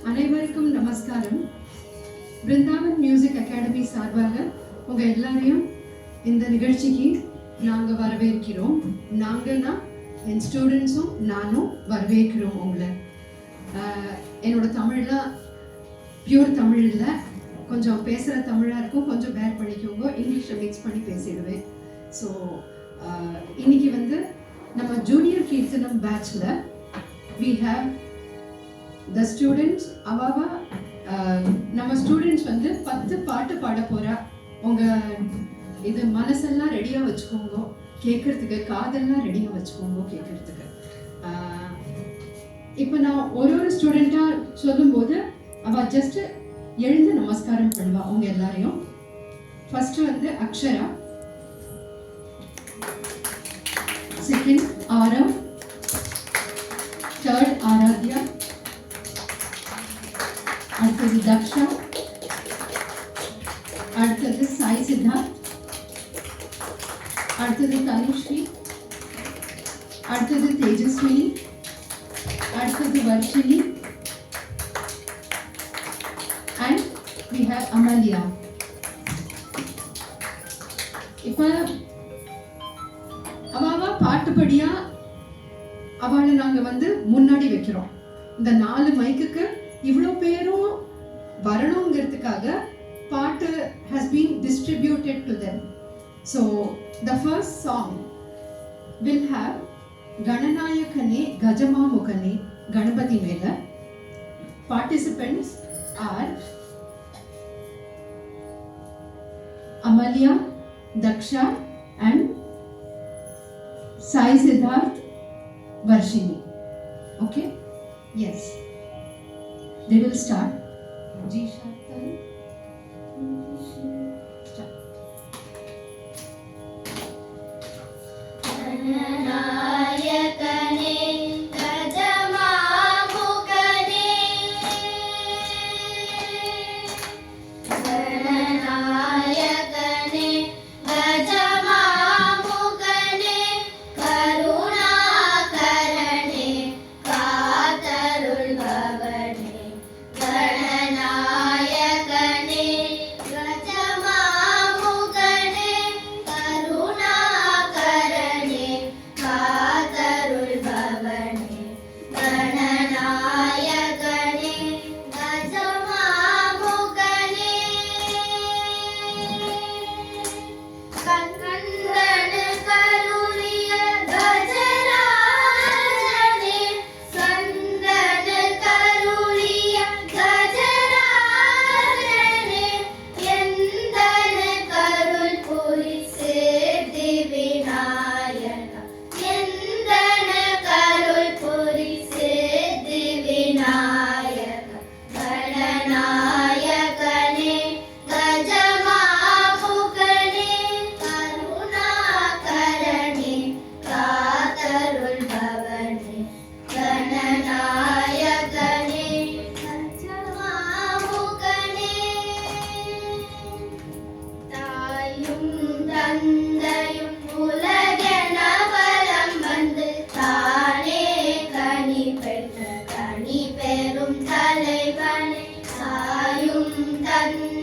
அனைவருக்கும் நமஸ்காரம். Brindavan music academy சார்பாக உங்க எல்லாரையும் இந்த நிகழ்ச்சிக்கு நாங்கள் வரவேற்கிறோம். நாங்கன்னா என் ஸ்டூடெண்ட்ஸும் நானும் வரவேற்கிறோம் உங்களை. என்னோட தமிழில் பியூர் தமிழ் இல்லை, கொஞ்சம் பேசுகிற தமிழாக இருக்கும், கொஞ்சம் பேர் பண்ணிக்கோங்க. இங்கிலீஷில் மிக்ஸ் பண்ணி பேசிடுவேன். ஸோ இன்னைக்கு நம்ம ஜூனியர் கீர்த்தனம் பேட்சில் we have the students அவாவா நம்ம ஸ்டூடெண்ட்ஸ் 10 பாட்டு பாட போகிறா. உங்கள் இது மனசெல்லாம் ரெடியாக வச்சுக்கோங்க கேட்குறதுக்கு, காதெல்லாம் ரெடியாக வச்சுக்கோங்க கேட்குறதுக்கு. இப்போ நான் ஒரு ஸ்டூடெண்ட்டாக சொல்லும்போது அவள் ஜஸ்ட்டு எழுந்து நமஸ்காரம் பண்ணுவா அவங்க எல்லாரையும். First Akshara, second Aarav, third Aradhya, அடுத்தது தக்ஷா, அடுத்தது சாய் சித்தார்த், அடுத்தது தனுஸ்ரீ, அடுத்தது தேஜஸ்வினி, அடுத்தது Varshini, and we have Amalia. இப்போ அவாவா பாட்டுப்படியா அவளை நாங்கள் முன்னாடி வைக்கிறோம். இந்த 4 மைக்குக்கு இவ்வளோ பேரும் வரணுங்கிறதுக்காக பாட்டு has been distributed to them. So the first song will have Gananayakane Gajamamukane Ganapati Mela. Participants are Amalia, Daksha and Sai Siddharth, Varshini. Okay? Yes. They will start. G sharp. Start. Gananayakane Gajamamukane Gananayakane Gajamamukane Karunakarane Kaatarul Bhavane Gananayakane Gajamamukane Karunakarane Kaatarul Bhavane Gananayakane Gajamamukane Kandana Karuliya Gajarajane Kandana Karuliya Gajarajane Endana Karul Puri Siddhi Vinayaka Endana Karul Puri Siddhi Vinayaka Gananayakane Gajamamukane Karunakarane Kaatarul Bhavane Gananayakane Gajamamukane தாயும் தந்தையும் உலகென வலம் வந்து தானே கனி பெற்ற கனி பெறும் தலைவனே தாயும் தந்தையும்